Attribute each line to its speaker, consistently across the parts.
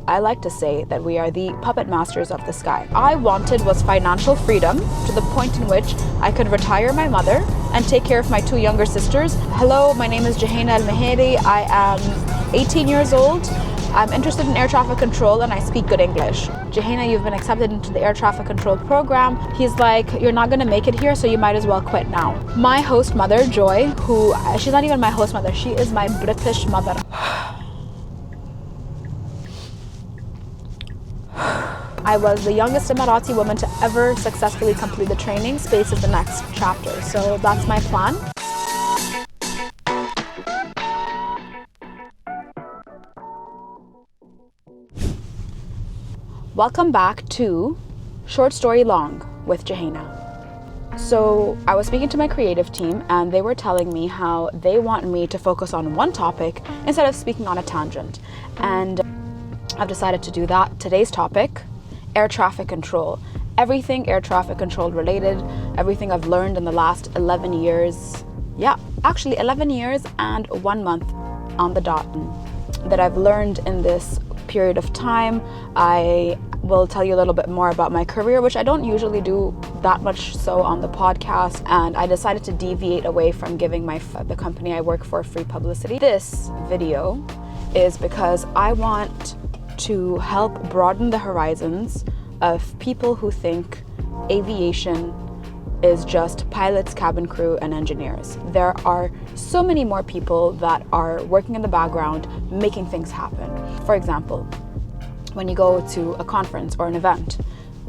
Speaker 1: I like to say that we are the puppet masters of the sky. I wanted was financial freedom to the point in which I could retire my mother and take care of my two younger sisters. Hello, my name is Jaheena Al-Meheri. I am 18 years old. I'm interested in air traffic control and I speak good English. Jaheena, you've been accepted into the air traffic control program. He's like, you're not gonna make it here, so you might as well quit now. My host mother, Joy, she's not even my host mother, she is my British mother. I was the youngest Emirati woman to ever successfully complete the training. Space is the next chapter, so that's my plan. Welcome back to Short Story Long with Jaheena. So I was speaking to my creative team and they were telling me how they want me to focus on one topic instead of speaking on a tangent. And I've decided to do that. Today's topic, air traffic control. Everything air traffic control related, everything I've learned in the last 11 years. Yeah, actually 11 years and 1 month on the dot that I've learned in this period of time. I will tell you a little bit more about my career, which I don't usually do that much so on the podcast, and I decided to deviate away from giving the company I work for free publicity. This video is because I want to help broaden the horizons of people who think aviation is just pilots, cabin crew, and engineers. There are so many more people that are working in the background, making things happen. For example, when you go to a conference or an event,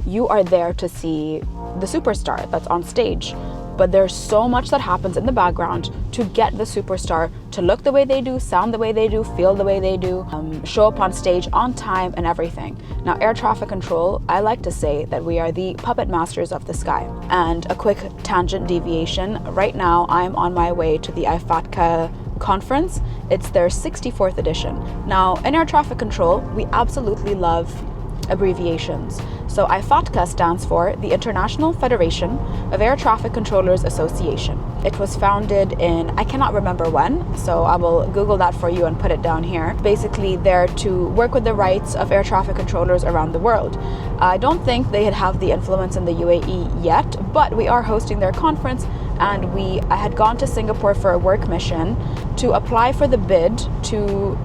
Speaker 1: you are there to see the superstar that's on stage. But there's so much that happens in the background to get the superstar to look the way they do, sound the way they do, feel the way they do, show up on stage on time and everything. Now, air traffic control, I like to say that we are the puppet masters of the sky. And a quick tangent deviation, right now I'm on my way to the IFATCA conference. It's their 64th edition. Now, in air traffic control, we absolutely love abbreviations. So IFATCA stands for the International Federation of Air Traffic Controllers Association. It was founded in, I cannot remember when, so I will Google that for you and put it down here. Basically, they're to work with the rights of air traffic controllers around the world. I don't think they have the influence in the UAE yet, but we are hosting their conference, and I had gone to Singapore for a work mission to apply for the bid to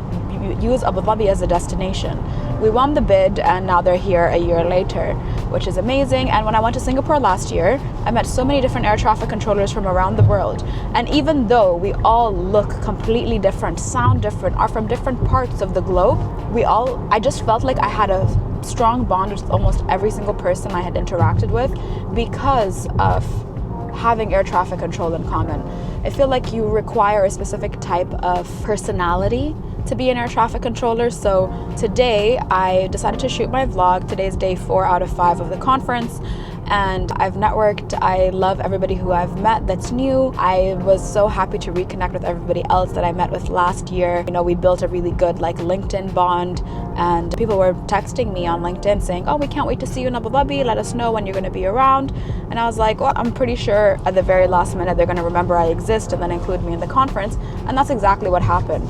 Speaker 1: use Abu Dhabi as a destination. We won the bid and now they're here a year later, which is amazing. And when I went to Singapore last year, I met so many different air traffic controllers from around the world. And even though we all look completely different, sound different, are from different parts of the globe, I just felt like I had a strong bond with almost every single person I had interacted with because of having air traffic control in common. I feel like you require a specific type of personality to be an air traffic controller. So today I decided to shoot my vlog. Today's day 4 out of 5 of the conference, and I've networked. I love everybody who I've met that's new. I was so happy to reconnect with everybody else that I met with last year. You know, we built a really good LinkedIn bond, and people were texting me on LinkedIn saying, oh, we can't wait to see you in Abu Dhabi. Let us know when you're going to be around. And I was like, well, I'm pretty sure at the very last minute they're going to remember I exist and then include me in the conference. And that's exactly what happened.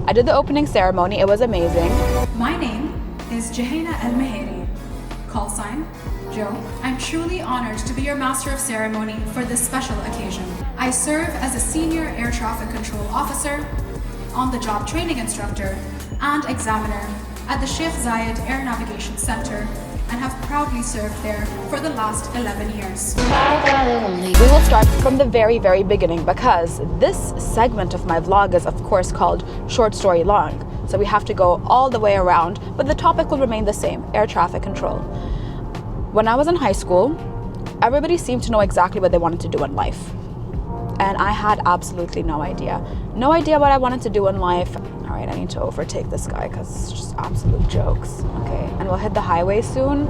Speaker 1: I did the opening ceremony. It was amazing.
Speaker 2: My name is Jaheena Al-Meheri, call sign Joe. I'm truly honored to be your master of ceremony for this special occasion. I serve as a senior air traffic control officer, on-the-job training instructor, and examiner at the Sheikh Zayed Air Navigation Center, and have proudly served there for the last 11 years.
Speaker 1: We will start from the very, very beginning because this segment of my vlog is of course called Short Story Long. So we have to go all the way around, but the topic will remain the same, air traffic control. When I was in high school, everybody seemed to know exactly what they wanted to do in life. And I had absolutely no idea. No idea what I wanted to do in life. All right, I need to overtake this guy because it's just absolute jokes. Okay, and we'll hit the highway soon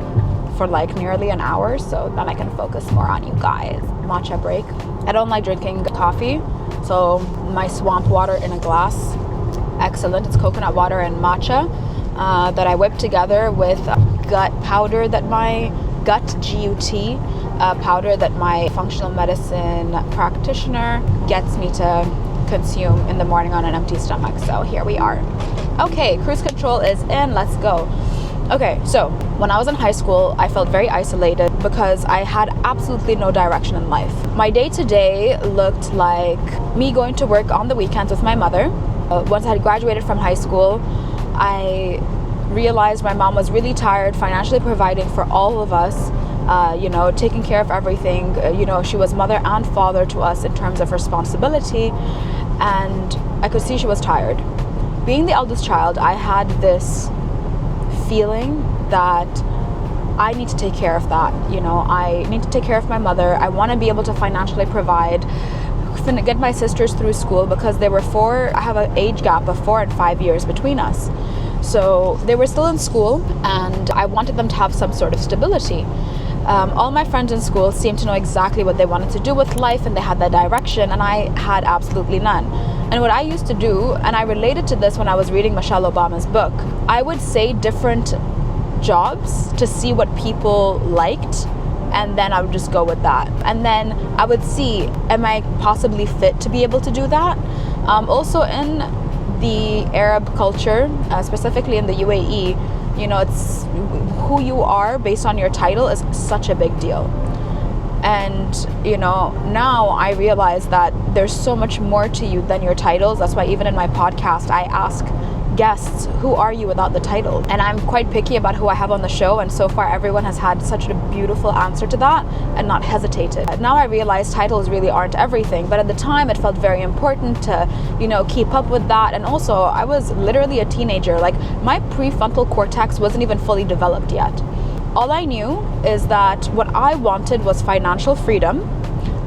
Speaker 1: for nearly an hour, so then I can focus more on you guys. Matcha break. I don't like drinking coffee, so my swamp water in a glass, excellent. It's coconut water and matcha that I whip together with gut powder that my gut GUT powder that my functional medicine practitioner gets me to consume in the morning on an empty stomach. So here we are. Okay, cruise control is in, let's go. Okay, so when I was in high school, I felt very isolated because I had absolutely no direction in life. My day-to-day looked like me going to work on the weekends with my mother. Once I had graduated from high school, I realized my mom was really tired financially providing for all of us, taking care of everything. She was mother and father to us in terms of responsibility, and I could see she was tired. Being the eldest child, I had this feeling that I need to take care of that. I need to take care of my mother. I want to be able to financially provide, get my sisters through school, because I have an age gap of 4 and 5 years between us. So they were still in school, and I wanted them to have some sort of stability. All my friends in school seemed to know exactly what they wanted to do with life, and they had that direction, and I had absolutely none. And what I used to do, and I related to this when I was reading Michelle Obama's book, I would say different jobs to see what people liked, and then I would just go with that. And then I would see, am I possibly fit to be able to do that? Also in the Arab culture, specifically in the UAE, it's who you are based on your title is such a big deal. And now I realize that there's so much more to you than your titles. That's why even in my podcast I ask guests, who are you without the title? And I'm quite picky about who I have on the show, and so far everyone has had such a beautiful answer to that and not hesitated. Now I realize titles really aren't everything, but at the time it felt very important to keep up with that. And also I was literally a teenager. Like, my prefrontal cortex wasn't even fully developed yet. All I knew is that what I wanted was financial freedom,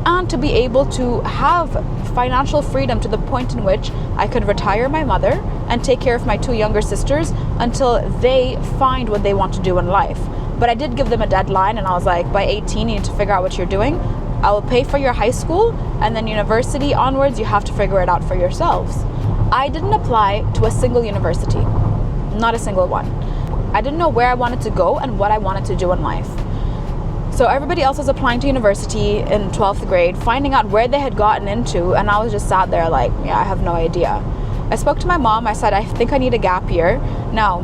Speaker 1: and to be able to have financial freedom to the point in which I could retire my mother and take care of my 2 younger sisters until they find what they want to do in life. But I did give them a deadline, and I was like, by 18 you need to figure out what you're doing. I will pay for your high school, and then university onwards you have to figure it out for yourselves. I didn't apply to a single university, not a single one. I didn't know where I wanted to go and what I wanted to do in life. So everybody else was applying to university in 12th grade, finding out where they had gotten into, and I was just sat there like, yeah, I have no idea. I spoke to my mom. I said, I think I need a gap year. Now,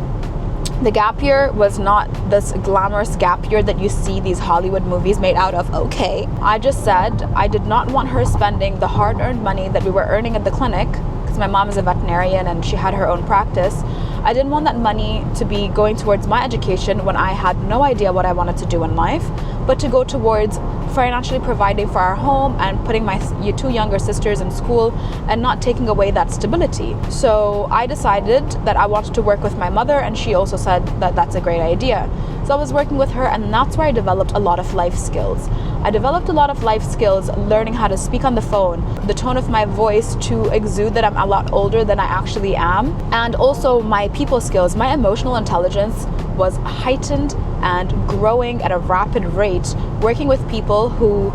Speaker 1: the gap year was not this glamorous gap year that you see these Hollywood movies made out of. Okay. I just said I did not want her spending the hard-earned money that we were earning at the clinic, because my mom is a veterinarian and she had her own practice. I didn't want that money to be going towards my education when I had no idea what I wanted to do in life, but to go towards financially providing for our home and putting my 2 younger sisters in school and not taking away that stability. So I decided that I wanted to work with my mother, and she also said that that's a great idea. So I was working with her, and that's where I developed a lot of life skills. I developed a lot of life skills, learning how to speak on the phone, the tone of my voice to exude that I'm a lot older than I actually am, and also my people skills. My emotional intelligence was heightened and growing at a rapid rate, working with people who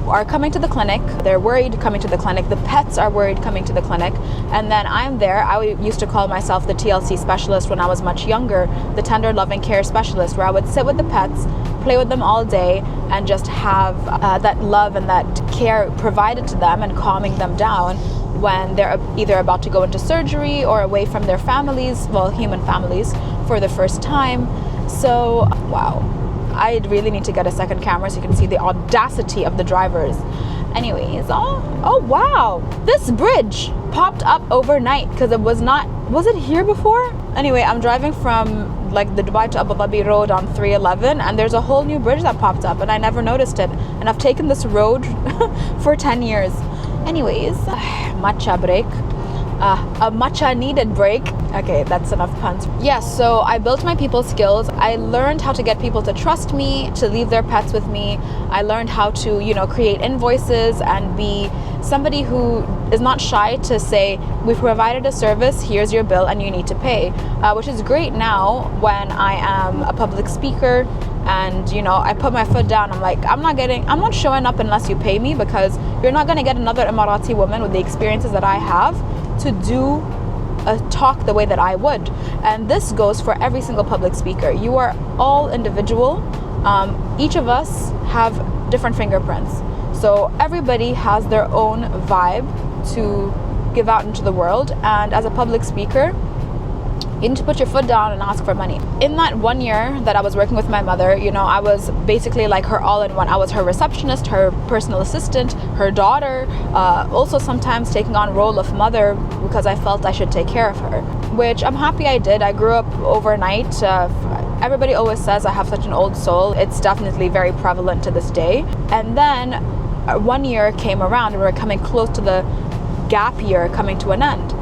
Speaker 1: are coming to the clinic. They're worried coming to the clinic. The pets are worried coming to the clinic. And then I'm there. I used to call myself the TLC specialist when I was much younger, the tender loving care specialist, where I would sit with the pets, play with them all day, and just have that love and that care provided to them and calming them down when they're either about to go into surgery or away from their families, well, human families, for the first time. So, wow. I really need to get a second camera so you can see the audacity of the drivers. Anyways, oh wow, this bridge popped up overnight because was it here before? Anyway, I'm driving from like the Dubai to Abu Dhabi road on 311, and there's a whole new bridge that popped up, and I never noticed it. And I've taken this road for 10 years. Anyways, matcha break. A matcha needed break. Okay, that's enough puns. Yes, so I built my people skills. I learned how to get people to trust me, to leave their pets with me. I learned how to, create invoices and be somebody who is not shy to say, we've provided a service, here's your bill and you need to pay, which is great now when I am a public speaker. And I put my foot down. I'm like, I'm not showing up unless you pay me, because you're not going to get another Emirati woman with the experiences that I have to do a talk the way that I would. And this goes for every single public speaker. You are all individual. Each of us have different fingerprints. So everybody has their own vibe to give out into the world. And as a public speaker, you need to put your foot down and ask for money. In that 1 year that I was working with my mother, I was basically like her all-in-one. I was her receptionist, her personal assistant, her daughter, also sometimes taking on role of mother because I felt I should take care of her, which I'm happy I did. I grew up overnight. Everybody always says I have such an old soul. It's definitely very prevalent to this day. And then 1 year came around and we were coming close to the gap year coming to an end.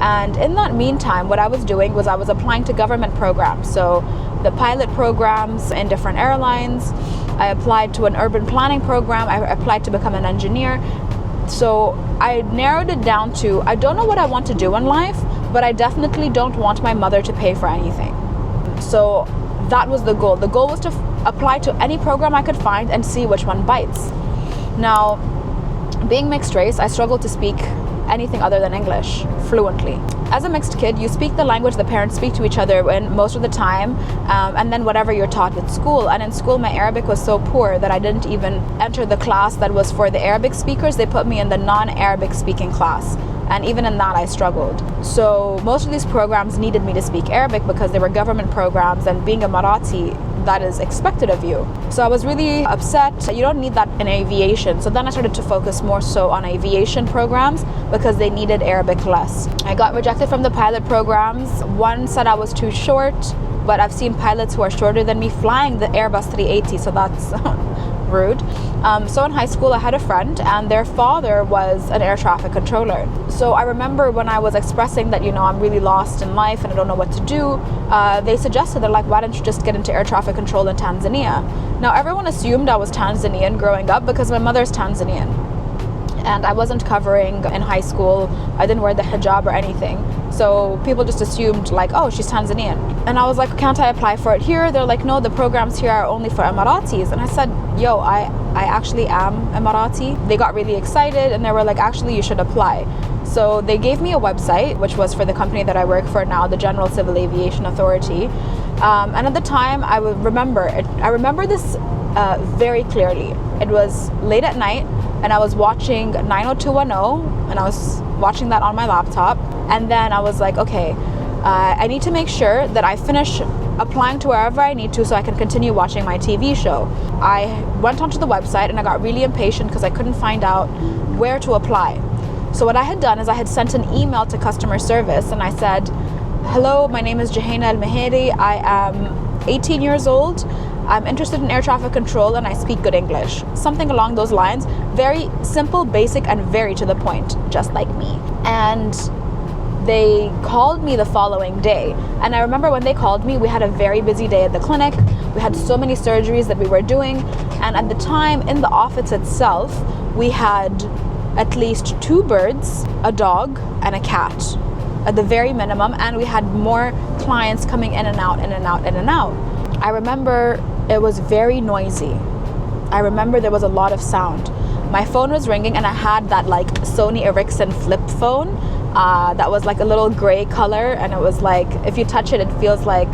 Speaker 1: And in that meantime, what I was doing was I was applying to government programs. So the pilot programs in different airlines. I applied to an urban planning program. I applied to become an engineer. So I narrowed it down to, I don't know what I want to do in life, but I definitely don't want my mother to pay for anything. So that was the goal. The goal was to apply to any program I could find and see which one bites. Now, being mixed race, I struggled to speak anything other than English fluently. As a mixed kid, you speak the language the parents speak to each other in most of the time, and then whatever you're taught at school. And in school, my Arabic was so poor that I didn't even enter the class that was for the Arabic speakers. They put me in the non-Arabic speaking class. And even in that, I struggled. So most of these programs needed me to speak Arabic because they were government programs, and being Emirati, that is expected of you. So I was really upset. You don't need that in aviation. So then I started to focus more so on aviation programs because they needed Arabic less. I got rejected from the pilot programs. One said I was too short, but I've seen pilots who are shorter than me flying the Airbus 380, so that's rude. So in high school, I had a friend and their father was an air traffic controller. So I remember when I was expressing that, I'm really lost in life and I don't know what to do, they suggested, they're like, why don't you just get into air traffic control in Tanzania? Now, everyone assumed I was Tanzanian growing up because my mother's Tanzanian. And I wasn't covering in high school. I didn't wear the hijab or anything. So people just assumed like, oh, she's Tanzanian. And I was like, can't I apply for it here? They're like, no, the programs here are only for Emiratis. And I said, yo, I actually am Emirati. They got really excited and they were like, actually, you should apply. So they gave me a website, which was for the company that I work for now, the General Civil Aviation Authority. And at the time, I remember this very clearly. It was late at night and I was watching 90210 and I was watching that on my laptop. And then I was like, okay, I need to make sure that I finish applying to wherever I need to so I can continue watching my TV show. I went onto the website and I got really impatient because I couldn't find out where to apply. So what I had done is I had sent an email to customer service and I said, hello, my name is Juhayna Al-Mahiri. I am 18 years old. I'm interested in air traffic control and I speak good English. Something along those lines. Very simple, basic, and very to the point, just like me. And they called me the following day. And I remember when they called me, we had a very busy day at the clinic. We had so many surgeries that we were doing. And at the time, in the office itself, we had at least 2 birds, a dog, and a cat at the very minimum. And we had more clients coming in and out, in and out, in and out. I remember it was very noisy. I remember there was a lot of sound. My phone was ringing and I had that like Sony Ericsson flip phone that was like a little gray color, and it was like, if you touch it, it feels like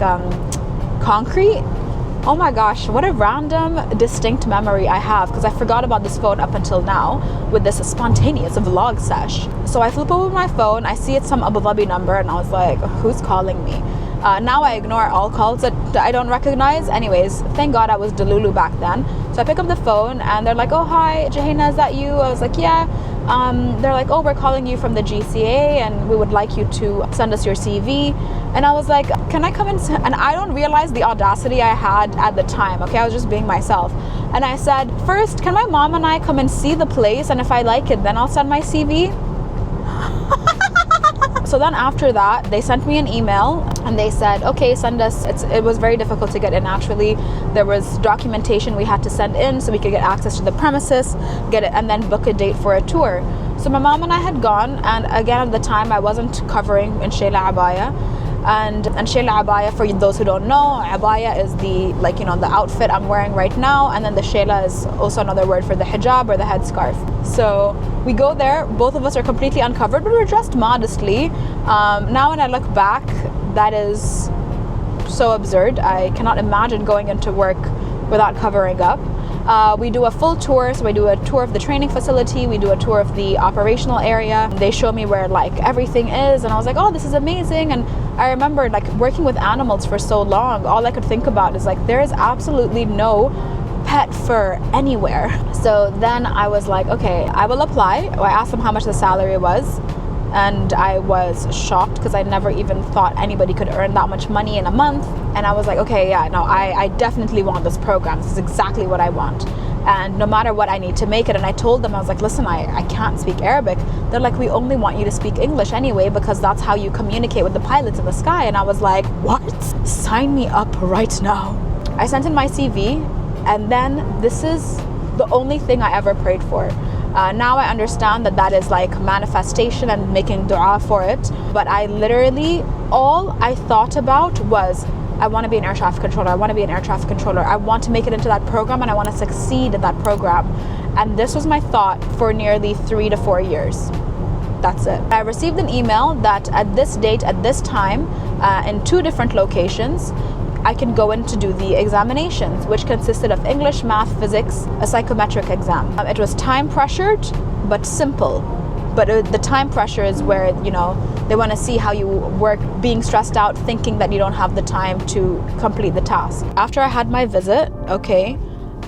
Speaker 1: concrete. Oh my gosh, what a random distinct memory I have, because I forgot about this phone up until now with this spontaneous vlog sesh. So I flip over my phone, I see it's some Abu Dhabi number, and I was like, who's calling me? Now I ignore all calls that I don't recognize. Anyways, thank God I was Delulu back then. So I pick up the phone and they're like, oh, hi, Juhayna, is that you? I was like, yeah. They're like, oh, we're calling you from the GCA and we would like you to send us your CV. And I was like, can I come in? And I don't realize the audacity I had at the time. Okay, I was just being myself. And I said, first, can my mom and I come and see the place? And if I like it, then I'll send my CV. So then after that, they sent me an email and they said, okay, send us. It was very difficult to get in, actually. There was documentation we had to send in so we could get access to the premises, get it, and then book a date for a tour. So my mom and I had gone, and again at the time I wasn't covering in Shayla Abaya. And Shayla Abaya, for those who don't know, Abaya is the the outfit I'm wearing right now, and then the Shayla is also another word for the hijab or the headscarf. So we go there, both of us are completely uncovered, but we're dressed modestly. Now when I look back, that is so absurd. I cannot imagine going into work without covering up. We do a full tour, so we do a tour of the training facility, we do a tour of the operational area. They show me where like everything is, and I was like, oh, this is amazing. And I remember like working with animals for so long, all I could think about is like there is absolutely no pet fur anywhere. So then I was like, okay, I will apply. I asked them how much the salary was, and I was shocked because I never even thought anybody could earn that much money in a month. And I was like, okay, yeah, no, I definitely want this program. This is exactly what I want, and no matter what, I need to make it. And I told them, I was like, listen, I can't speak Arabic. They're like, we only want you to speak English anyway, because that's how you communicate with the pilots in the sky. And I was like, what? Sign me up right now. I sent in my CV, and then this is the only thing I ever prayed for. Now I understand that that is like manifestation and making dua for it. But I literally, all I thought about was, I want to be an air traffic controller. I want to be an air traffic controller. I want to make it into that program, and I want to succeed in that program. And this was my thought for nearly 3 to 4 years. That's it. I received an email that at this date, at this time, in 2 different locations, I can go in to do the examinations, which consisted of English, math, physics, a psychometric exam. It was time pressured, but simple. But the time pressure is where, you know, they want to see how you work, being stressed out, thinking that you don't have the time to complete the task. After I had my visit, okay,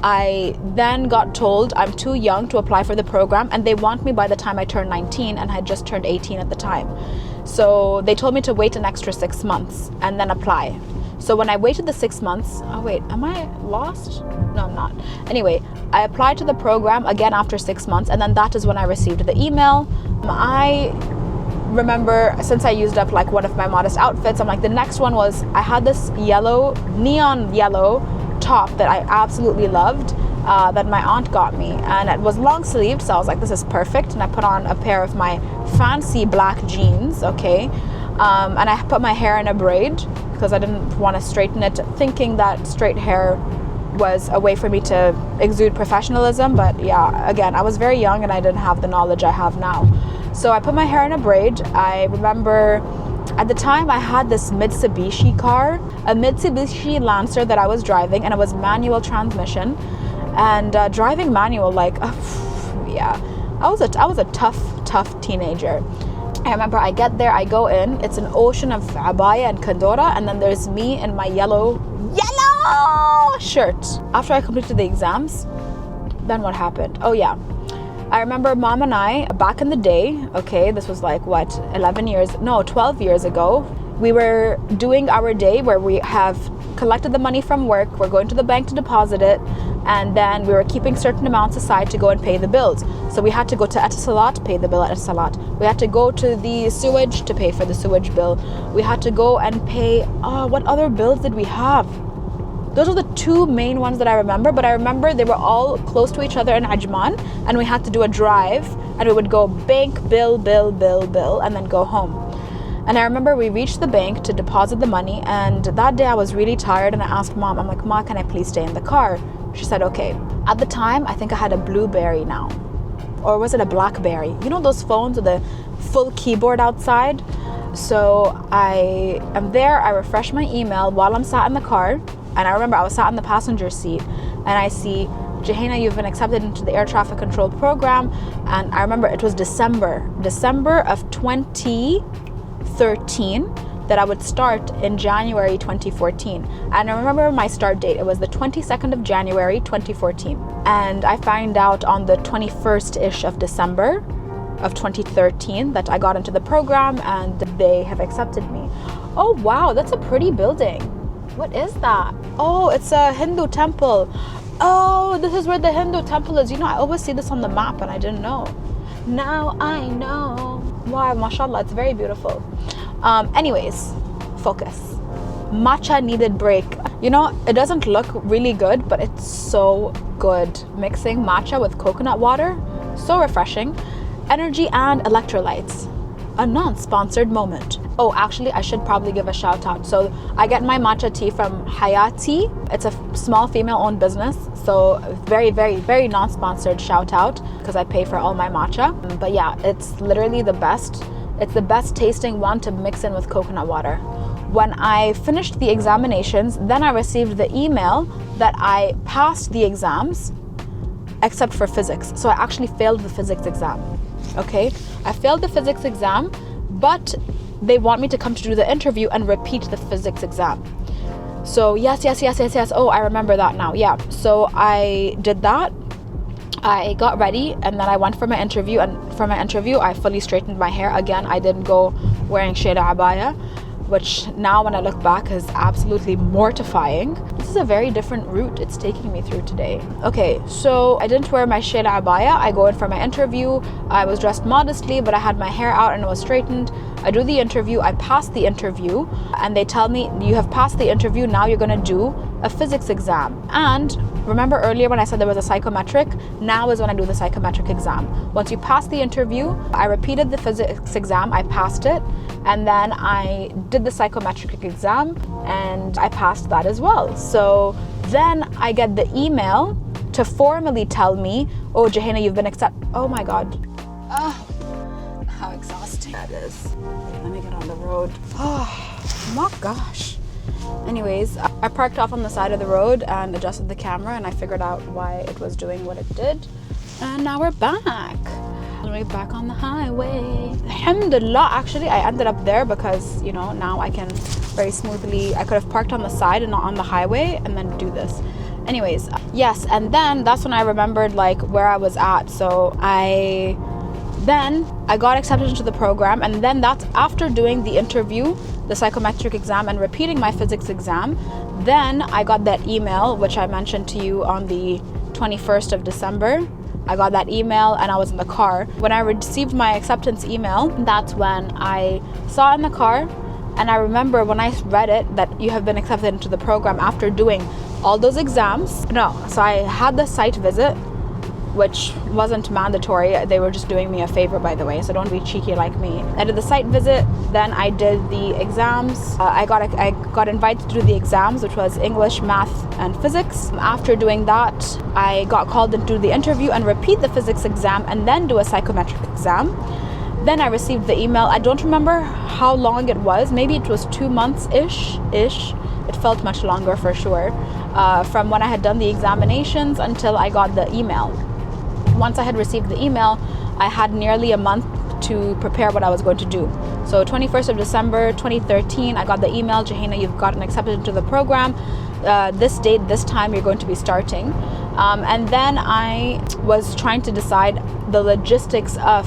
Speaker 1: I then got told I'm too young to apply for the program, and they want me by the time I turn 19, and I had just turned 18 at the time. So they told me to wait an extra 6 months and then apply. So when I waited the 6 months, oh wait, am I lost? No, I'm not. Anyway, I applied to the program again after 6 months, and then that is when I received the email. I remember, since I used up like one of my modest outfits, I'm like, the next one was, I had this yellow, neon yellow top that I absolutely loved, that my aunt got me, and it was long sleeved, so I was like, this is perfect. And I put on a pair of my fancy black jeans, okay, and I put my hair in a braid because I didn't want to straighten it, thinking that straight hair was a way for me to exude professionalism. But yeah, again, I was very young and I didn't have the knowledge I have now. So I put my hair in a braid. I remember at the time I had this Mitsubishi car, a Mitsubishi Lancer that I was driving, and it was manual transmission. And driving manual, like, yeah, I was a tough teenager. I remember I get there, I go in, it's an ocean of abaya and kandora, and then there's me in my yellow shirt. After I completed the exams, then what happened? Oh yeah, I remember mom and I, back in the day, okay, this was like what, 12 years ago, we were doing our day where we have collected the money from work, we're going to the bank to deposit it, and then we were keeping certain amounts aside to go and pay the bills. So we had to go to Etisalat, pay the bill at Etisalat. We had to go to the sewage to pay for the sewage bill. We had to go and pay, what other bills did we have? Those are the 2 main ones that I remember, but I remember they were all close to each other in Ajman, and we had to do a drive, and we would go bank, bill, and then go home. And I remember we reached the bank to deposit the money, and that day I was really tired, and I asked mom, I'm like, Ma, can I please stay in the car? She said, okay. At the time, I think I had a Blueberry now. Or was it a Blackberry? You know those phones with the full keyboard outside? So I am there, I refresh my email while I'm sat in the car, and I remember I was sat in the passenger seat, and I see, Jaheina, you've been accepted into the air traffic control program. And I remember it was December of 2013 that I would start in January 2014. And I remember my start date, it was the 22nd of January 2014. And I found out on the 21st-ish of December of 2013 that I got into the program, and they have accepted me. Oh wow, that's a pretty building. What is that? Oh, it's a Hindu temple. Oh, this is where the Hindu temple is. You know, I always see this on the map and I didn't know. Now I know. Wow, mashallah, it's very beautiful. Anyways, focus. Matcha needed break. You know, it doesn't look really good, but it's so good. Mixing matcha with coconut water, so refreshing. Energy and electrolytes. A non-sponsored moment. Oh, actually, I should probably give a shout out. So I get my matcha tea from Hayati. It's a small female-owned business. So very, very, very non-sponsored shout out, because I pay for all my matcha. But yeah, it's literally the best. It's the best tasting one to mix in with coconut water. When I finished the examinations, then I received the email that I passed the exams except for physics. So I actually failed the physics exam. Okay, I failed the physics exam, but they want me to come to do the interview and repeat the physics exam. So yes. Oh, I remember that now. Yeah. So I did that. I got ready and then I went for my interview, and for my interview I fully straightened my hair. Again, I didn't go wearing shayla abaya, which now when I look back is absolutely mortifying. This is a very different route it's taking me through today. Okay, so I didn't wear my shayla abaya. I go in for my interview. I was dressed modestly, but I had my hair out and it was straightened. I do the interview, I passed the interview, and they tell me, you have passed the interview, now you're gonna do a physics exam. And remember earlier when I said there was a psychometric? Now is when I do the psychometric exam. Once you pass the interview, I repeated the physics exam, I passed it, and then I did the psychometric exam and I passed that as well. So then I get the email to formally tell me, oh, Jaheina, you've been accepted. Oh my God. Oh, how exhausting that is. Let me get on the road. Oh my gosh. Anyways, I parked off on the side of the road and adjusted the camera, and I figured out why it was doing what it did. And now we're back. We're back on the highway. Alhamdulillah, actually, I ended up there because, you know, now I can very smoothly, I could have parked on the side and not on the highway and then do this. Anyways, yes, and then that's when I remembered like where I was at. So I got accepted into the program, and then that's after doing the interview, the psychometric exam, and repeating my physics exam. Then I got that email, which I mentioned to you on the 21st of December. I got that email and I was in the car. When I received my acceptance email, that's when I saw it in the car, and I remember when I read it that you have been accepted into the program after doing all those exams. No, so I had the site visit, which wasn't mandatory. They were just doing me a favor, by the way, so don't be cheeky like me. I did the site visit, then I did the exams. I got invited to do the exams, which was English, math, and physics. After doing that, I got called in to do the interview and repeat the physics exam and then do a psychometric exam. Then I received the email. I don't remember how long it was. Maybe it was 2 months-ish. It felt much longer for sure. From when I had done the examinations until I got the email. Once I had received the email, I had nearly a month to prepare what I was going to do. So 21st of December 2013, I got the email, Jaheina, you've gotten accepted into the program. This date, this time, you're going to be starting. And then I was trying to decide the logistics of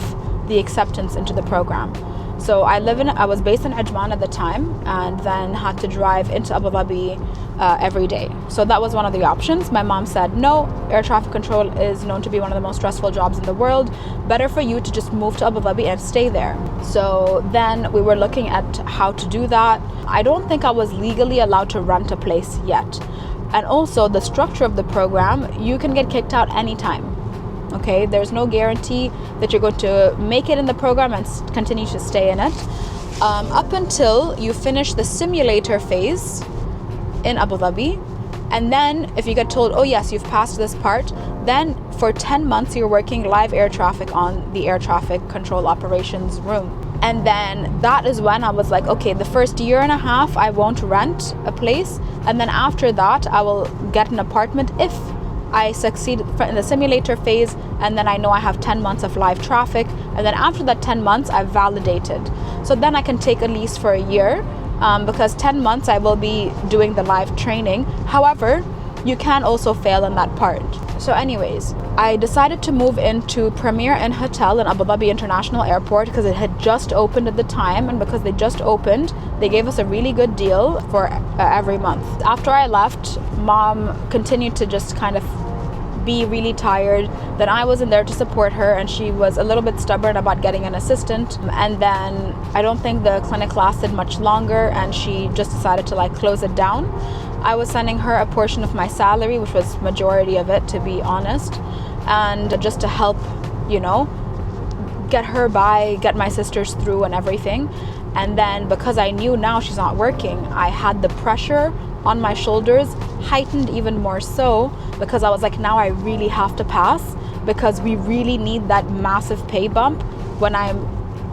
Speaker 1: the acceptance into the program. So I was based in Ajman at the time, and then had to drive into Abu Dhabi every day. So that was one of the options. My mom said, no, air traffic control is known to be one of the most stressful jobs in the world. Better for you to just move to Abu Dhabi and stay there. So then we were looking at how to do that. I don't think I was legally allowed to rent a place yet. And also the structure of the program, you can get kicked out anytime. Okay, there's no guarantee that you're going to make it in the program and continue to stay in it up until you finish the simulator phase in Abu Dhabi. And then if you get told, oh yes, you've passed this part, then for 10 months you're working live air traffic on the air traffic control operations room. And then that is when I was like, okay, the first year and a half I won't rent a place, and then after that I will get an apartment if I succeed in the simulator phase, and then I know I have 10 months of live traffic, and then after that 10 months I've validated. So then I can take a lease for a year, because 10 months I will be doing the live training. However, you can also fail in that part. So anyways, I decided to move into Premier Inn Hotel in Abu Dhabi International Airport because it had just opened at the time, and because they just opened, they gave us a really good deal for every month. After I left, Mom continued to just kind of be really tired. Then I wasn't there to support her, and she was a little bit stubborn about getting an assistant. And then I don't think the clinic lasted much longer, and she just decided to like close it down. I was sending her a portion of my salary, which was majority of it, to be honest, and just to help, you know, get her by, get my sisters through and everything. And then because I knew now she's not working, I had the pressure on my shoulders heightened even more so, because I was like, now I really have to pass, because we really need that massive pay bump. When I'm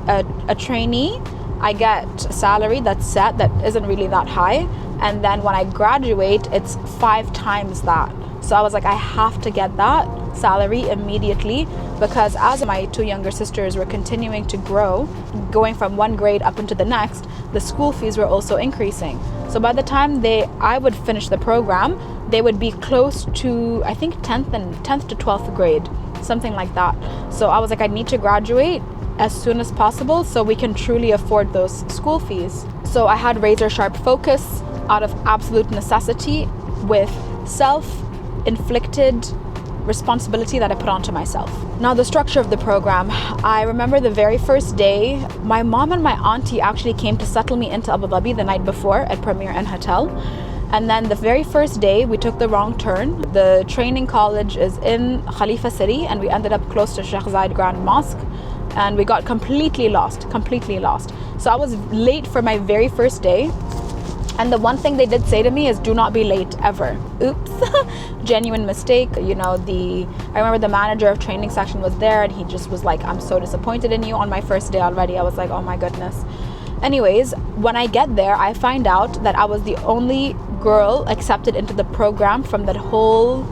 Speaker 1: a trainee, I get a salary that's set that isn't really that high, and then when I graduate it's 5 times that. So I was like, I have to get that salary immediately, because as my two younger sisters were continuing to grow, going from one grade up into the next, the school fees were also increasing. So by the time I would finish the program, they would be close to, I think, 10th to 12th grade, something like that. So I was like, I need to graduate as soon as possible so we can truly afford those school fees. So I had razor sharp focus out of absolute necessity, with self-inflicted responsibility that I put onto myself. Now, the structure of the program, I remember the very first day, my mom and my auntie actually came to settle me into Abu Dhabi the night before at Premier Inn Hotel. And then the very first day, we took the wrong turn. The training college is in Khalifa City, and we ended up close to Sheikh Zayed Grand Mosque, and we got completely lost. So I was late for my very first day. And the one thing they did say to me is, do not be late ever. Oops, genuine mistake. I remember the manager of training section was there, and he just was like, I'm so disappointed in you on my first day already. I was like, oh my goodness. Anyways, when I get there, I find out that I was the only girl accepted into the program from that whole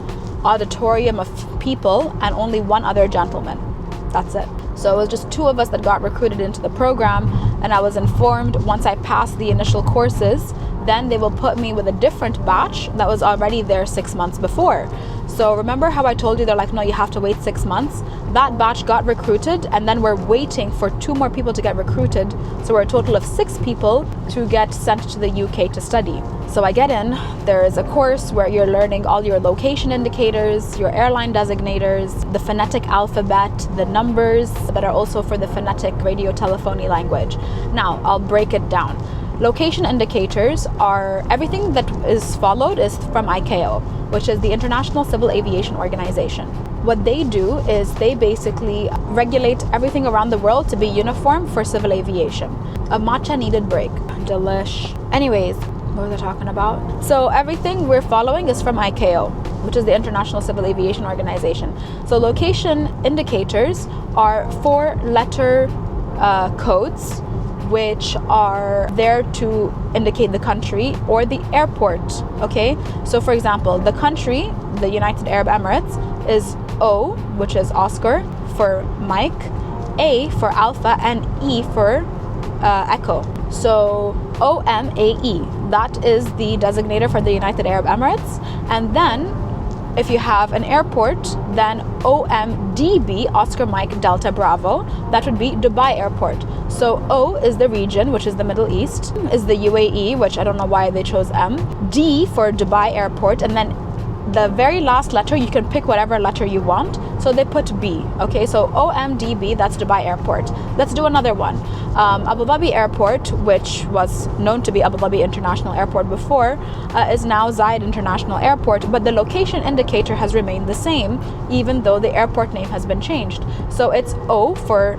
Speaker 1: auditorium of people, and only one other gentleman. That's it. So it was just two of us that got recruited into the program, and I was informed once I passed the initial courses, then they will put me with a different batch that was already there 6 months before. So remember how I told you they're like, no, you have to wait 6 months? That batch got recruited, and then we're waiting for 2 more people to get recruited. So we're a total of 6 people to get sent to the UK to study. So I get in, there is a course where you're learning all your location indicators, your airline designators, the phonetic alphabet, the numbers that are also for the phonetic radio telephony language. Now, I'll break it down. Location indicators are everything that is followed is from ICAO, which is the International Civil Aviation Organization. What they do is they basically regulate everything around the world to be uniform for civil aviation. A matcha needed break. Delish. Anyways, what was I talking about? So everything we're following is from ICAO, which is the International Civil Aviation Organization. So location indicators are 4-letter codes, which are there to indicate the country or the airport, okay? So for example, the country, the United Arab Emirates, is O, which is Oscar, for Mike, A for Alpha, and E for Echo. So OMAE, that is the designator for the United Arab Emirates. And then if you have an airport, then OMDB, Oscar Mike Delta Bravo, that would be Dubai Airport. So O is the region, which is the Middle East, is the UAE, which I don't know why they chose M. D for Dubai Airport, and then the very last letter, you can pick whatever letter you want. So they put B, okay? So OMDB, that's Dubai Airport. Let's do another one. Abu Dhabi Airport, which was known to be Abu Dhabi International Airport before, is now Zayed International Airport, but the location indicator has remained the same, even though the airport name has been changed. So it's O for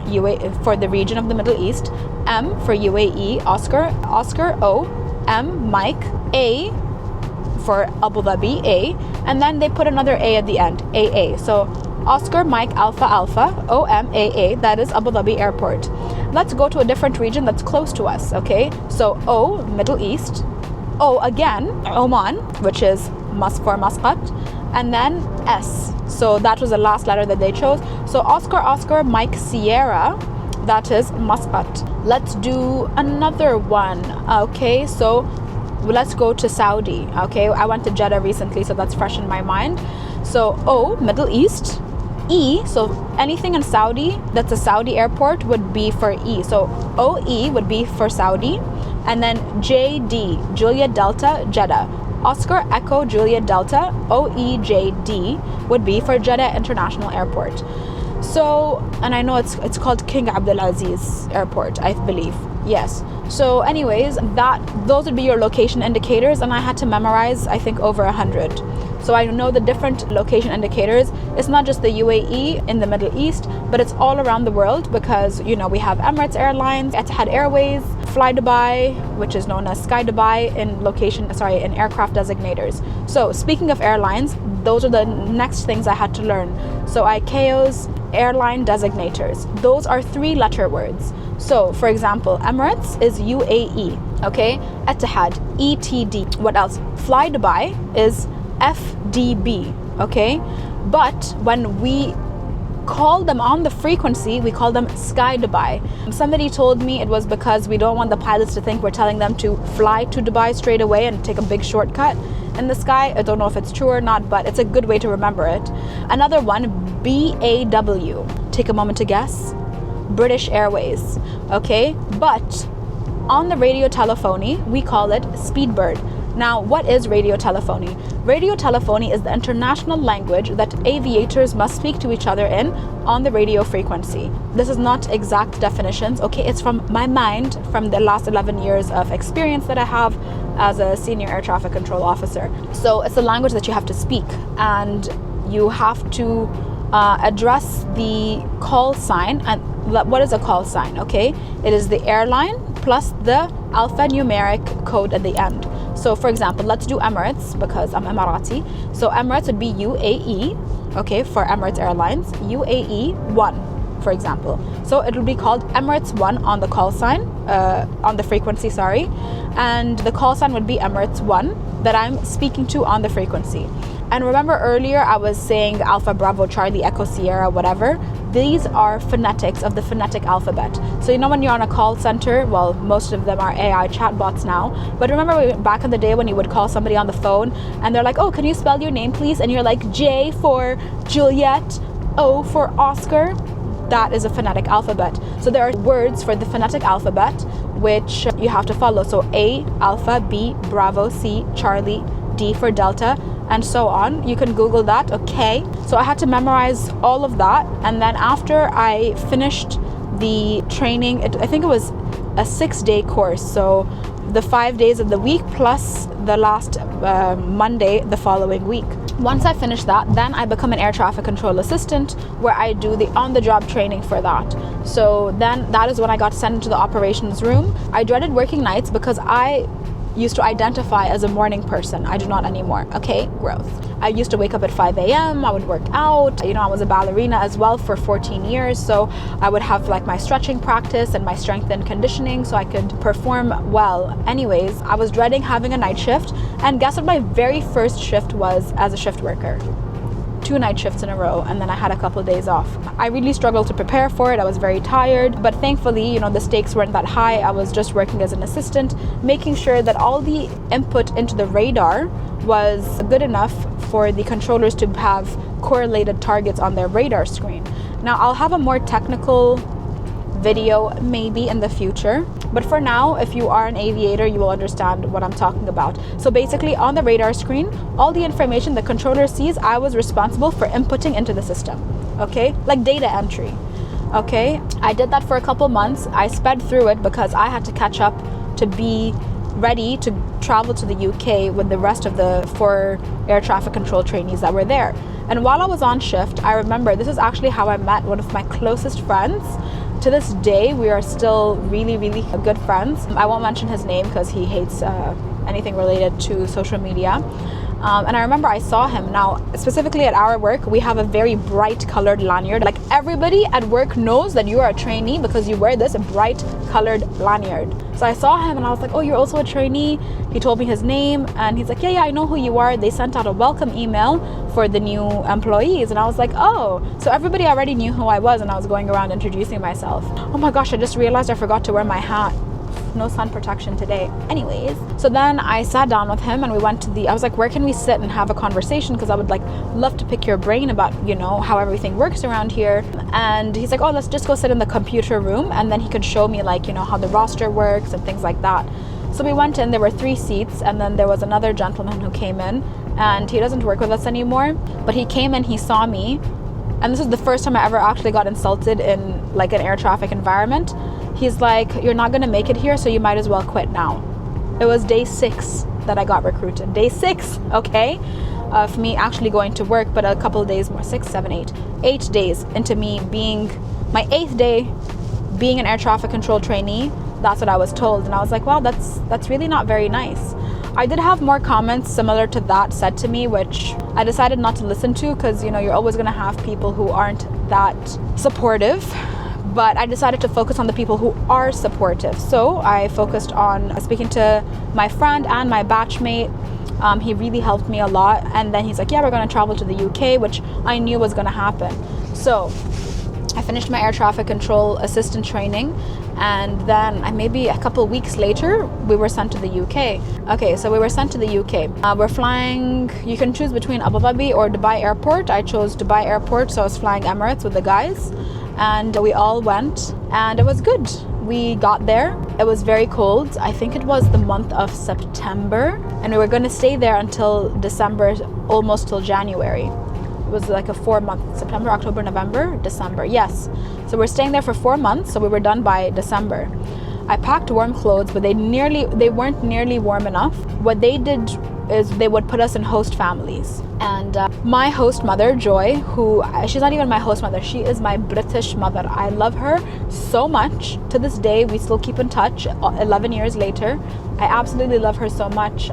Speaker 1: for the region of the Middle East, M for UAE, Oscar O, M Mike, A for Abu Dhabi, A, and then they put another A at the end, AA. So Oscar Mike Alpha Alpha, OMAA, that is Abu Dhabi Airport. Let's go to a different region that's close to us, okay? So O, Middle East, O again, Oman, which is for Muscat, and then S. So that was the last letter that they chose. So Oscar Mike Sierra, that is Muscat. Let's do another one, okay? So let's go to Saudi, okay? I went to Jeddah recently, so that's fresh in my mind. So O, Middle East, E, so anything in Saudi that's a Saudi airport would be for E. So OE would be for Saudi, and then JD, Juliet Delta, Jeddah. Oscar Echo Juliet Delta, OEJD would be for Jeddah International Airport. So, and I know it's called King Abdulaziz Airport, I believe. Yes. So anyways, those would be your location indicators, and I had to memorize, I think, over 100. So I know the different location indicators. It's not just the UAE in the Middle East, but it's all around the world, because we have Emirates Airlines, Etihad Airways, Fly Dubai, which is known as Sky Dubai in aircraft designators. So speaking of airlines, those are the next things I had to learn. So ICAO's airline designators, those are 3-letter words. So for example, Emirates is UAE, okay? Etihad, ETD. What else? Fly Dubai is FDB, okay? But when we call them on the frequency, we call them sky Dubai. Somebody told me it was because we don't want the pilots to think we're telling them to fly to Dubai straight away and take a big shortcut in the sky. I don't know if it's true or not, but it's a good way to remember it. Another one, BAW. Take a moment to guess. British Airways. Okay, but on the radio telephony, we call it Speedbird. Now, what is radio telephony? Radio telephony is the international language that aviators must speak to each other in on the radio frequency. This is not exact definitions, okay? It's from my mind, from the last 11 years of experience that I have as a senior air traffic control officer. So it's a language that you have to speak, and you have to address the call sign. And what is a call sign? Okay, it is the airline plus the alphanumeric code at the end. So for example, let's do Emirates because I'm Emirati. So Emirates would be UAE, okay, for Emirates Airlines, UAE 1, for example. So it will be called Emirates 1 on the call sign, on the frequency, sorry. And the call sign would be Emirates 1 that I'm speaking to on the frequency. And remember earlier I was saying Alpha, Bravo, Charlie, Echo, Sierra, whatever. These are phonetics of the phonetic alphabet. So you know when you're on a call center, well, most of them are AI chatbots now, but remember back in the day when you would call somebody on the phone and they're like, oh, can you spell your name please? And you're like, J for Juliet, O for Oscar. That is a phonetic alphabet. So there are words for the phonetic alphabet which you have to follow. So A, Alpha, B, Bravo, C, Charlie, D for Delta, and so on. You can Google that, okay? So I had to memorize all of that, and then after I finished the training, I think it was a 6-day course, so the 5 days of the week plus the last Monday the following week. Once I finish that, then I become an air traffic control assistant where I do the on-the-job training for that. So then that is when I got sent into the operations room. I dreaded working nights because I used to identify as a morning person. I do not anymore, okay? Growth. I used to wake up at 5 a.m. I would work out. You know, I was a ballerina as well for 14 years. So I would have like my stretching practice and my strength and conditioning so I could perform well. Anyways, I was dreading having a night shift. And guess what my very first shift was as a shift worker? 2 night shifts in a row, and then I had a couple of days off. I really struggled to prepare for it. I was very tired, but thankfully, you know, the stakes weren't that high. I was just working as an assistant, making sure that all the input into the radar was good enough for the controllers to have correlated targets on their radar screen. Now, I'll have a more technical video maybe in the future, but for now, if you are an aviator, you will understand what I'm talking about. So basically on the radar screen, all the information the controller sees, I was responsible for inputting into the system, okay? Like data entry, okay? I did that for a couple months. I sped through it because I had to catch up to be ready to travel to the UK with the rest of the 4 air traffic control trainees that were there. And while I was on shift, I remember this is actually how I met one of my closest friends. To this day, we are still really, really good friends. I won't mention his name because he hates anything related to social media. And I remember I saw him. Now, specifically at our work, we have a very bright colored lanyard. Like everybody at work knows that you are a trainee because you wear this bright colored lanyard. So I saw him and I was like, oh, you're also a trainee? He told me his name and he's like, yeah, I know who you are. They sent out a welcome email for the new employees. And I was like, oh, so everybody already knew who I was, and I was going around introducing myself. Oh my gosh, I just realized I forgot to wear my hat. No sun protection today. Anyways, so then I sat down with him and we went to I was like, where can we sit and have a conversation? Because I would like love to pick your brain about, you know, how everything works around here. And he's like, oh, let's just go sit in the computer room. And then he could show me like, you know, how the roster works and things like that. So we went in, there were 3 seats, and then there was another gentleman who came in, and he doesn't work with us anymore, but he came in, he saw me, and this is the first time I ever actually got insulted in like an air traffic environment. He's like, you're not gonna make it here, so you might as well quit now. It was day 6 that I got recruited. Day 6, okay, of me actually going to work, but a couple of days more, 6, 7, 8. 8 days into me being, my 8th day being an air traffic control trainee. That's what I was told. And I was like, wow, that's really not very nice. I did have more comments similar to that said to me, which I decided not to listen to because, you know, you're always gonna have people who aren't that supportive. But I decided to focus on the people who are supportive. So I focused on speaking to my friend and my batchmate He really helped me a lot. And then he's like, yeah, we're going to travel to the UK, which I knew was going to happen. So I finished my air traffic control assistant training, and then maybe a couple weeks later we were sent to the UK. Okay, so we were sent to the UK. We're flying, you can choose between Abu Dhabi or Dubai airport. I chose Dubai airport, so I was flying Emirates with the guys, and we all went, and it was good. We got there, it was very cold. I think it was the month of September, and we were going to stay there until December, almost till January. It was like a 4-month, September, October, November, December. Yes. So we're staying there for 4 months. So we were done by December. I packed warm clothes, but they weren't nearly warm enough. What they did is they would put us in host families. And my host mother, Joy, she's not even my host mother, she is my British mother. I love her so much. To this day, we still keep in touch 11 years later. I absolutely love her so much.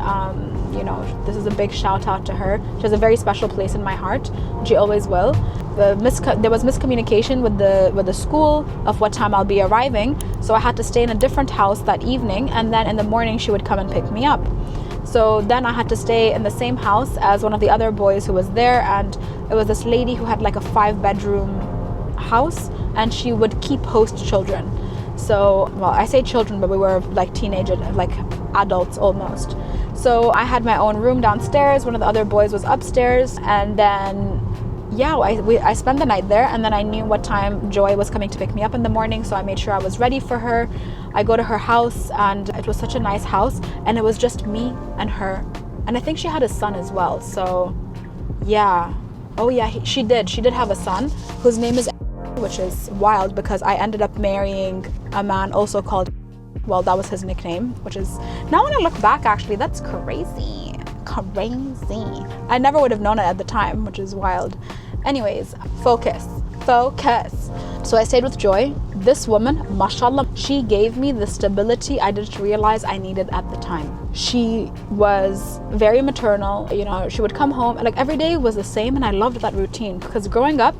Speaker 1: This is a big shout out to her. She has a very special place in my heart. She always will. There was miscommunication with the school of what time I'll be arriving, so I had to stay in a different house that evening, and then in the morning she would come and pick me up. So then I had to stay in the same house as one of the other boys who was there, and it was this lady who had like a 5-bedroom house, and she would keep host children. So, well, I say children, but we were like teenagers, like adults almost. So I had my own room downstairs, one of the other boys was upstairs, and then I spent the night there, and then I knew what time Joy was coming to pick me up in the morning, so I made sure I was ready for her. I go to her house, and it was such a nice house, and it was just me and her, and I think she had a son as well. So yeah, she did have a son whose name is, which is wild because I ended up marrying a man also called, well, that was his nickname, which is, now when I look back, actually, that's crazy. I never would have known it at the time, which is wild. Anyways, focus. So I stayed with Joy. This woman, mashallah, she gave me the stability I didn't realize I needed at the time. She was very maternal. She would come home, and like every day was the same, and I loved that routine because growing up,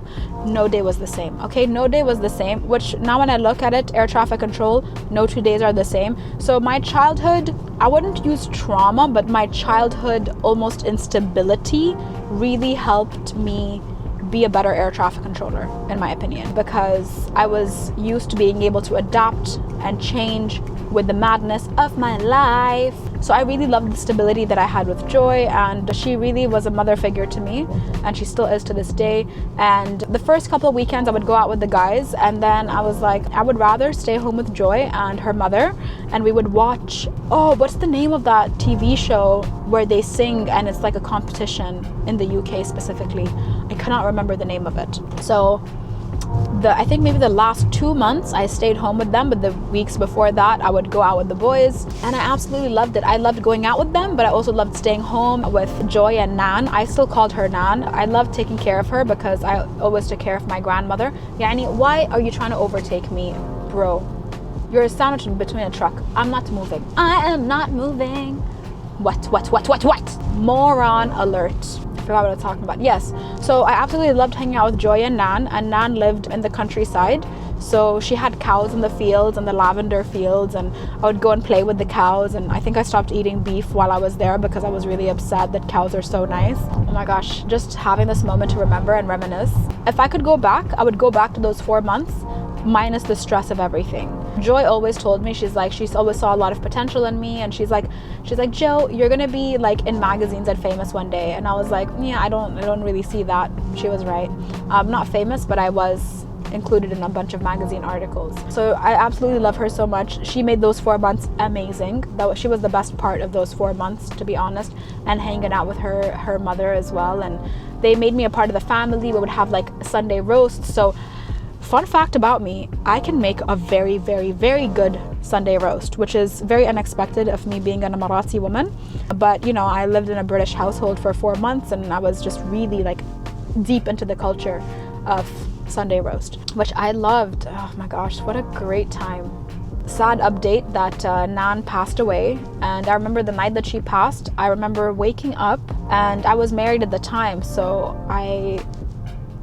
Speaker 1: no day was the same. Okay, no day was the same, which now when I look at it, air traffic control, no 2 days are the same. So my childhood, I wouldn't use trauma, but my childhood almost instability really helped me be a better air traffic controller, in my opinion, because I was used to being able to adapt and change with the madness of my life. So I really loved the stability that I had with Joy, and she really was a mother figure to me, and she still is to this day. And the first couple of weekends I would go out with the guys, and then I was like, I would rather stay home with Joy and her mother, and we would watch, what's the name of that TV show where they sing and it's like a competition in the UK specifically? I cannot remember the name of it. So I think maybe the last 2 months I stayed home with them, but the weeks before that I would go out with the boys, and I absolutely loved it. I loved going out with them, but I also loved staying home with Joy and Nan. I still called her Nan. I loved taking care of her because I always took care of my grandmother. Yani, why are you trying to overtake me, bro? You're a sandwich between a truck. I'm not moving. I am not moving. What? Moron alert. I forgot what I was talking about. Yes, so I absolutely loved hanging out with Joy and Nan lived in the countryside, so she had cows in the fields and the lavender fields, and I would go and play with the cows, and I think I stopped eating beef while I was there because I was really upset that cows are so nice. Oh my gosh, just having this moment to remember and reminisce. If I could go back, I would go back to those 4 months minus the stress of everything. Joy always told me, she's always saw a lot of potential in me, and she's like, Joe, you're gonna be like in magazines at Famous one day. And I was like, yeah, I don't really see that. She was right. I'm not famous, but I was included in a bunch of magazine articles. So I absolutely love her so much. She made those 4 months amazing. She was the best part of those 4 months, to be honest, and hanging out with her mother as well. And they made me a part of the family. We would have like Sunday roasts. So fun fact about me, I can make a very, very, very good Sunday roast, which is very unexpected of me being an Emirati woman. But I lived in a British household for 4 months, and I was just really like deep into the culture of Sunday roast, which I loved. Oh my gosh, what a great time. Sad update that Nan passed away, and I remember the night that she passed, I remember waking up, and I was married at the time, so I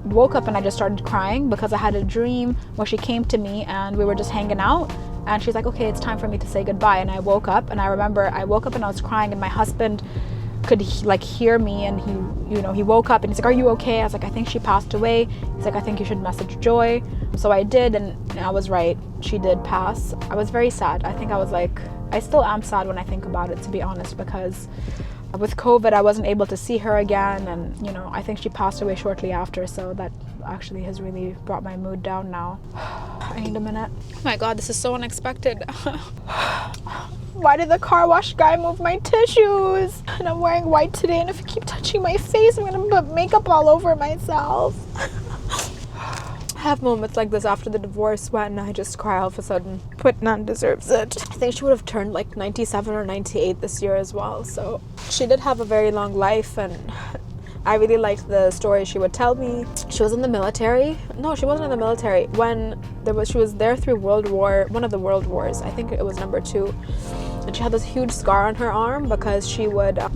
Speaker 1: woke up and I just started crying because I had a dream where she came to me and we were just hanging out, and she's like, okay, it's time for me to say goodbye. And I woke up, and I remember I woke up and I was crying, and my husband could hear me, and he woke up and he's like, "Are you okay?" I was like, "I think she passed away." He's like, "I think you should message Joy." So I did, and I was right. She did pass. I was very sad. I think I still am sad when I think about it, to be honest, because with COVID, I wasn't able to see her again, and I think she passed away shortly after, so that actually has really brought my mood down now. I need a minute. Oh my god, this is so unexpected. Why did the car wash guy move my tissues? And I'm wearing white today, and if I keep touching my face, I'm gonna put makeup all over myself. I have moments like this after the divorce when I just cry all of a sudden, but none deserves it. I think she would have turned like 97 or 98 this year as well, so she did have a very long life, and I really liked the story she would tell me. She was in the military. No, she wasn't in the military. She was there through one of the world wars. I think it was number 2. And she had this huge scar on her arm because she would, oh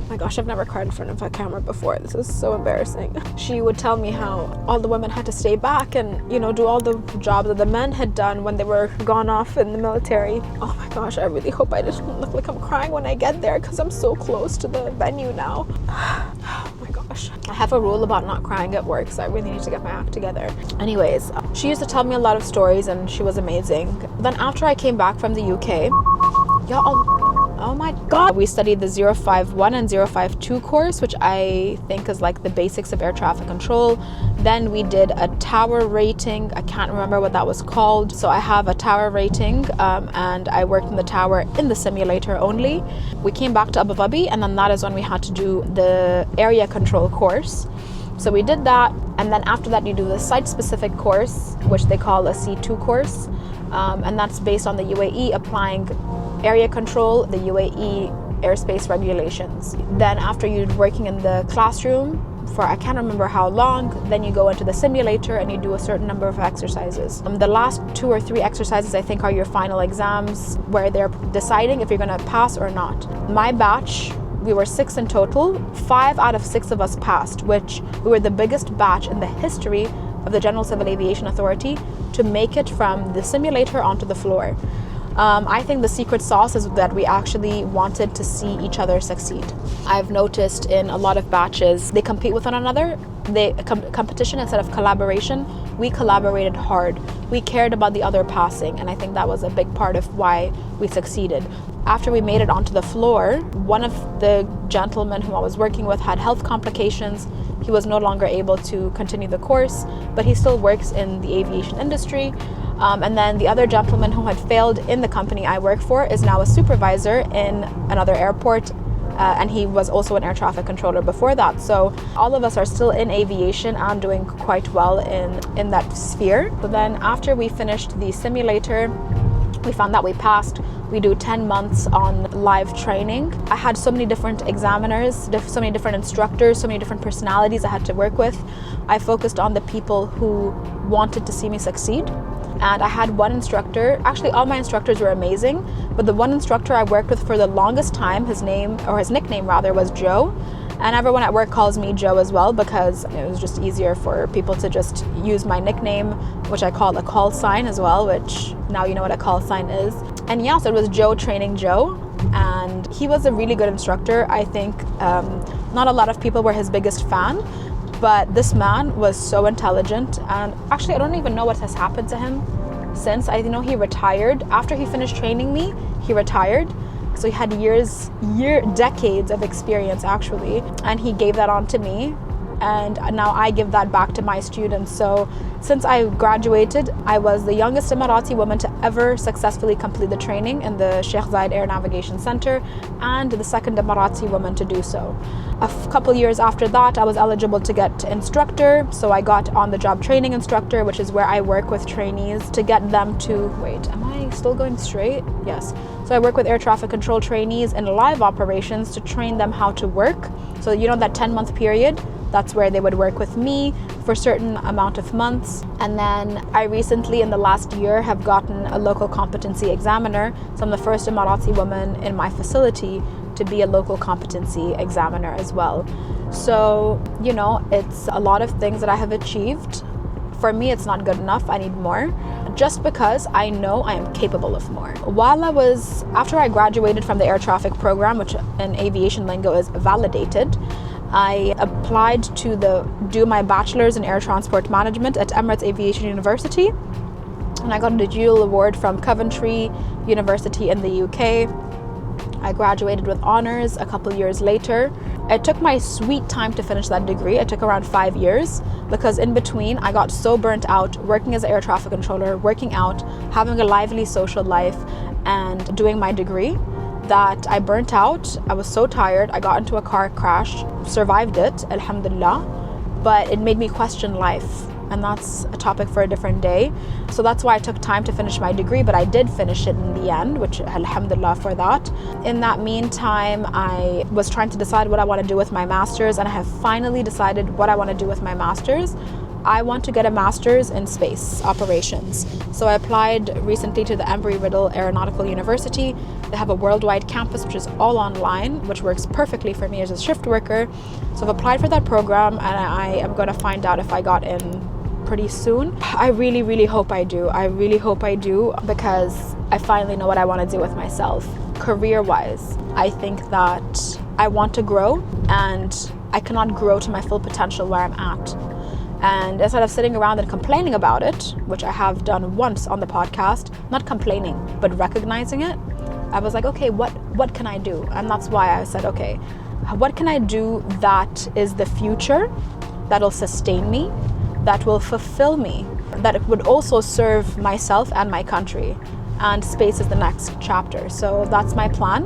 Speaker 1: my gosh, I've never cried in front of a camera before. This is so embarrassing. She would tell me how all the women had to stay back and, do all the jobs that the men had done when they were gone off in the military. Oh my gosh, I really hope I didn't look like I'm crying when I get there, because I'm so close to the venue now. Oh my gosh. I have a rule about not crying at work, so I really need to get my act together. Anyways, she used to tell me a lot of stories, and she was amazing. Then after I came back from the UK, oh my god, we studied the 051 and 052 course, which I think is like the basics of air traffic control. Then we did a tower rating. I can't remember what that was called. So I have a tower rating, and I worked in the tower in the simulator only. We came back to Abu Dhabi, and then that is when we had to do the area control course. So we did that, and then after that you do the site-specific course, which they call a C2 course, and that's based on the UAE applying area control, the UAE airspace regulations. Then after you're working in the classroom for I can't remember how long, then you go into the simulator and you do a certain number of exercises. The last 2 or 3 exercises I think are your final exams, where they're deciding if you're going to pass or not. My batch, we were 6 in total. 5 out of 6 of us passed, which we were the biggest batch in the history of the General Civil Aviation Authority to make it from the simulator onto the floor. I think the secret sauce is that we actually wanted to see each other succeed. I've noticed in a lot of batches, they compete with one another. Competition instead of collaboration. We collaborated hard. We cared about the other passing, and I think that was a big part of why we succeeded. After we made it onto the floor, one of the gentlemen who I was working with had health complications. He was no longer able to continue the course, but he still works in the aviation industry. And then the other gentleman who had failed in the company I work for is now a supervisor in another airport, and he was also an air traffic controller before that. So all of us are still in aviation and doing quite well in that sphere. So then after we finished the simulator, we found that we passed. We do 10 months on live training. I had so many different examiners, so many different instructors, so many different personalities I had to work with. I focused on the people who wanted to see me succeed. And I had one instructor, actually all my instructors were amazing, but the one instructor I worked with for the longest time, his nickname was Joe. And everyone at work calls me Joe as well, because it was just easier for people to just use my nickname, which I call a call sign as well, which now you know what a call sign is. And yeah, so it was Joe training Joe, and he was a really good instructor. I think not a lot of people were his biggest fan, but this man was so intelligent, and actually I don't even know what has happened to him since. I know he retired. After he finished training me, he retired. So he had decades of experience actually, and he gave that on to me, and now I give that back to my students. So since I graduated, I was the youngest Emirati woman to ever successfully complete the training in the Sheikh Zayed Air Navigation Center, and the second Emirati woman to do so. A couple years after that, I was eligible to get instructor, so I got on the job training instructor, which is where I work with trainees to get them to, wait, am I still going straight? Yes. So I work with air traffic control trainees in live operations to train them how to work. So you know that 10-month period, that's where they would work with me for a certain amount of months. And then I recently, in the last year, have gotten a local competency examiner. So I'm the first Emirati woman in my facility to be a local competency examiner as well. So, you know, it's a lot of things that I have achieved For me, it's not good enough. I need more, just because I know I am capable of more. After I graduated from the air traffic program, which in aviation lingo is validated, I applied to do my bachelor's in air transport management at Emirates Aviation University, and I got a dual award from Coventry University in the UK. I graduated with honors a couple years later. It took my sweet time to finish that degree. It took around 5 years, because in between I got so burnt out working as an air traffic controller, working out, having a lively social life, and doing my degree, that I burnt out. I was so tired. I got into a car crash, survived it, alhamdulillah, but it made me question life. And that's a topic for a different day. So that's why I took time to finish my degree, but I did finish it in the end, which alhamdulillah for that. In that meantime, I was trying to decide what I want to do with my master's, and I have finally decided what I want to do with my master's. I want to get a master's in space operations. So I applied recently to the Embry-Riddle Aeronautical University. They have a worldwide campus, which is all online, which works perfectly for me as a shift worker. So I've applied for that program, and I am going to find out if I got in pretty soon. I really, really hope I do. I really hope I do, because I finally know what I want to do with myself. Career-wise, I think that I want to grow, and I cannot grow to my full potential where I'm at. And instead of sitting around and complaining about it, which I have done once on the podcast, not complaining, but recognizing it, I was like, okay, what can I do? And that's why I said, okay, what can I do that is the future, that'll sustain me, that will fulfill me, that it would also serve myself and my country. And space is the next chapter. So that's my plan.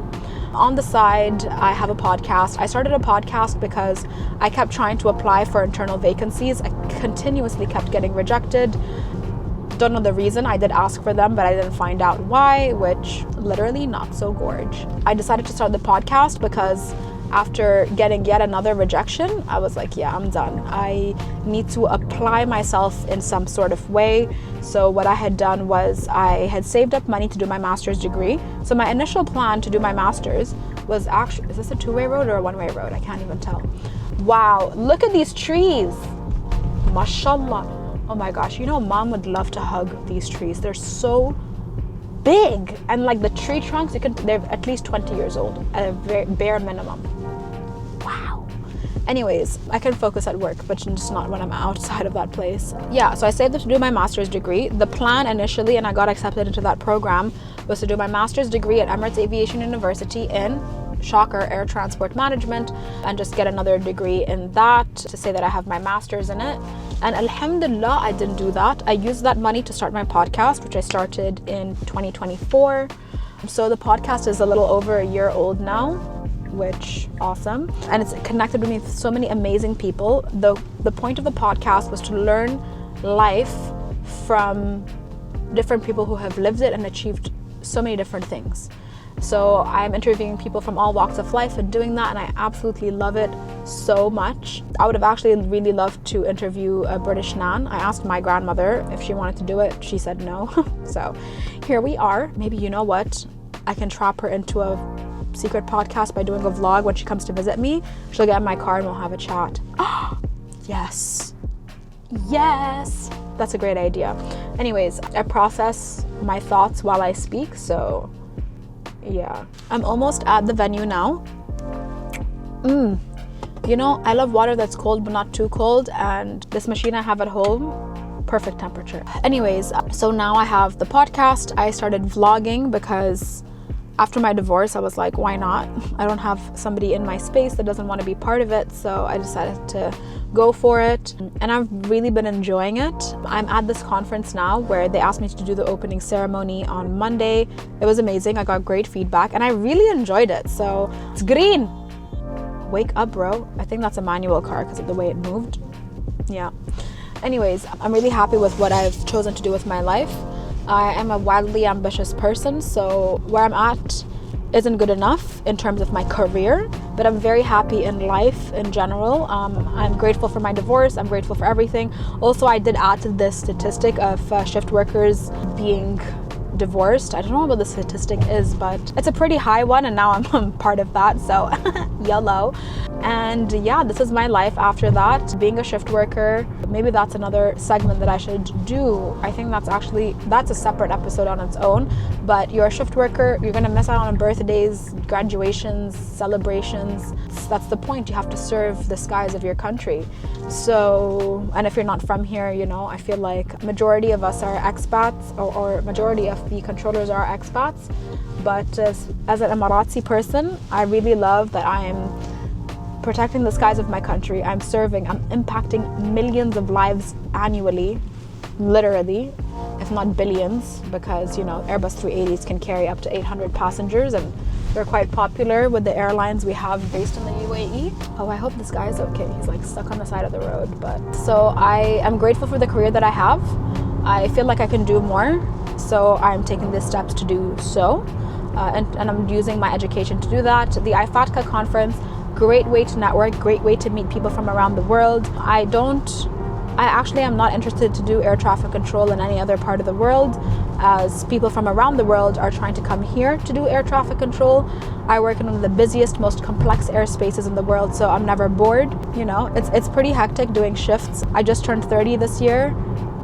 Speaker 1: On the side, I have a podcast. I started a podcast because I kept trying to apply for internal vacancies. I continuously kept getting rejected. Don't know the reason. I did ask for them, but I didn't find out why, which literally not so gorge. I decided to start the podcast because after getting yet another rejection, I was like, yeah, I'm done. I need to apply myself in some sort of way. So what I had done was I had saved up money to do my master's degree. So my initial plan to do my master's was actually, is this a two-way road or a one-way road? I can't even tell. Wow, look at these trees. Mashallah. Oh my gosh, you know, mom would love to hug these trees. They're so big, and like the tree trunks, they're at least 20 years old at a very bare minimum. Wow. Anyways, I can focus at work, but just not when I'm outside of that place. Yeah, so I saved up to do my master's degree. The plan initially, and I got accepted into that program, was to do my master's degree at Emirates Aviation University in, shocker, air transport management, and just get another degree in that to say that I have my master's in it. And alhamdulillah, I didn't do that. I used that money to start my podcast, which I started in 2024. So the podcast is a little over a year old now, which awesome. And it's connected with me with so many amazing people. The point of the podcast was to learn life from different people who have lived it and achieved so many different things. So I'm interviewing people from all walks of life and doing that, and I absolutely love it so much. I would have actually really loved to interview a British nan. I asked my grandmother if she wanted to do it. She said no. So here we are. Maybe, you know what? I can trap her into a secret podcast by doing a vlog when she comes to visit me. She'll get in my car and we'll have a chat. Yes. Yes. That's a great idea. Anyways, I process my thoughts while I speak, so yeah. I'm almost at the venue now. You know, I love water that's cold but not too cold, and this machine I have at home, perfect temperature. Anyways, so now I have the podcast. I started vlogging because after my divorce, I was like, why not? I don't have somebody in my space that doesn't want to be part of it, so I decided to go for it, and I've really been enjoying it. I'm at this conference now where they asked me to do the opening ceremony on Monday. It was amazing. I got great feedback and I really enjoyed it. So it's green. Wake up, bro. I think that's a manual car because of the way it moved. Yeah. Anyways, I'm really happy with what I've chosen to do with my life. I am a wildly ambitious person, so where I'm at isn't good enough in terms of my career, but I'm very happy in life in general. I'm grateful for my divorce. I'm grateful for everything. Also, I did add to this statistic of shift workers being divorced. I don't know what the statistic is, but it's a pretty high one, and now I'm part of that, so YOLO. And yeah, this is my life after that, being a shift worker. Maybe that's another segment that I should do. I think that's a separate episode on its own. But you're a shift worker, you're gonna miss out on birthdays, graduations, celebrations. That's the point. You have to serve the skies of your country. So, and if you're not from here, you know, I feel like majority of us are expats, or majority of the controllers are expats. But as an Emirati person, I really love that I am protecting the skies of my country. I'm impacting millions of lives annually, literally, if not billions, because, you know, Airbus 380s can carry up to 800 passengers, and they're quite popular with the airlines we have based in the UAE. Oh, I hope this guy is okay. He's like stuck on the side of the road. But so I am grateful for the career that I have. I feel like I can do more, so I'm taking the steps to do so. And I'm using my education to do that. The IFATCA conference, great way to network, great way to meet people from around the world. I actually am not interested to do air traffic control in any other part of the world, as people from around the world are trying to come here to do air traffic control. I work in one of the busiest, most complex airspaces in the world, so I'm never bored. You know, it's pretty hectic doing shifts. I just turned 30 this year,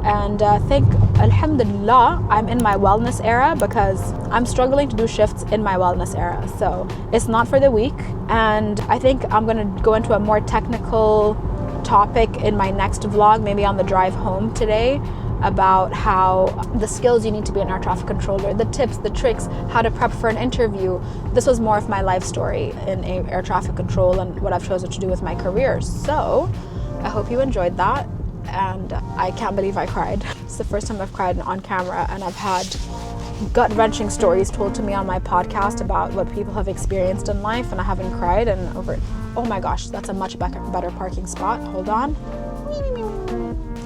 Speaker 1: and alhamdulillah, I'm in my wellness era, because I'm struggling to do shifts in my wellness era. So it's not for the weak. And I think I'm going to go into a more technical topic in my next vlog, maybe on the drive home today, about how the skills you need to be an air traffic controller, the tips, the tricks, how to prep for an interview. This was more of my life story in air traffic control and what I've chosen to do with my career. So I hope you enjoyed that. And I can't believe I cried. It's the first time I've cried on camera, and I've had gut-wrenching stories told to me on my podcast about what people have experienced in life, and I haven't cried. And oh my gosh, that's a much better parking spot. Hold on.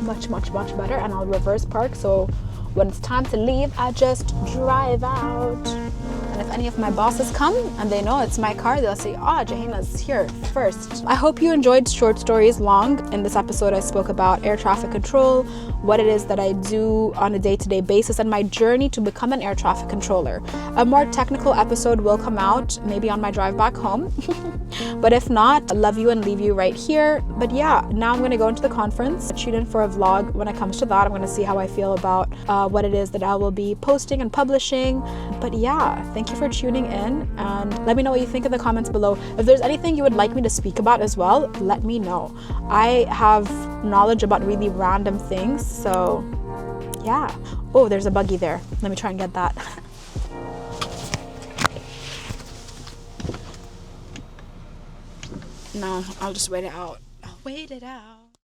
Speaker 1: Much better. And I'll reverse park, so when it's time to leave, I just drive out. And if any of my bosses come and they know it's my car, they'll say, Jahena's here first. I hope you enjoyed Short Stories Long. In this episode, I spoke about air traffic control, what it is that I do on a day-to-day basis, and my journey to become an air traffic controller. A more technical episode will come out, maybe on my drive back home. But if not, I love you and leave you right here. But yeah, now I'm going to go into the conference, tune in for a vlog. When it comes to that, I'm going to see how I feel about what it is that I will be posting and publishing. But yeah, thank you for tuning in, and let me know what you think in the comments below. If there's anything you would like me to speak about as well, let me know. I have knowledge about really random things, so yeah. Oh, there's a buggy there. Let me try and get that. No, I'll just wait it out. I'll wait it out.